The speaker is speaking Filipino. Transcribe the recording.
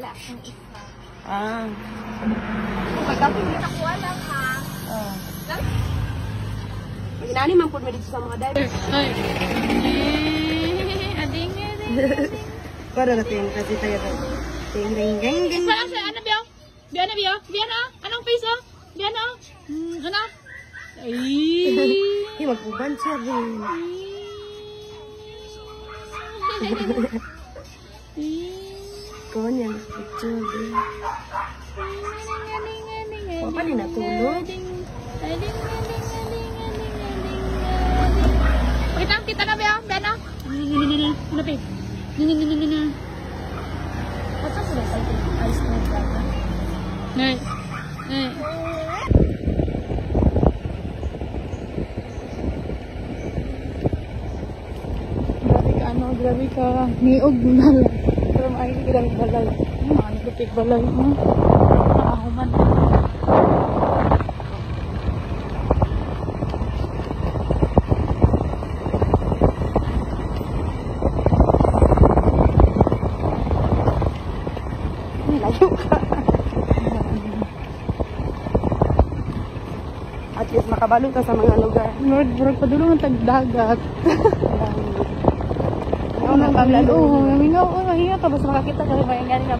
wala kang isa. Ah. Kung kapag hindi nakuha lang ha. Inani man po dito sa mga diver. Ay. Ading. Para natin kasi tayo ko. Ting ring gang gang. Para sa ano biyo? Biyan na biyo? Biyan na? Anong face oh? Biyan na? Ano? Ay. Magpuban siya rin. Kon yan picture din. Papa ni natulog. Pakita kita na biyo? Biyan na? Ano pi? Apa sudah saya ice cream kan? Nih. Grabe ka. Niog na lang. Pero maaari ka lang balay. Ano lupik balay mo? Naahuman. Layo ka. At least makabalo ka sa mga lugar. Lord, burag pa dulo ng tagdagat. Ano nang pamlalo? Oo, mahingaw ka. Basta makakita ka. Mahingaw ka.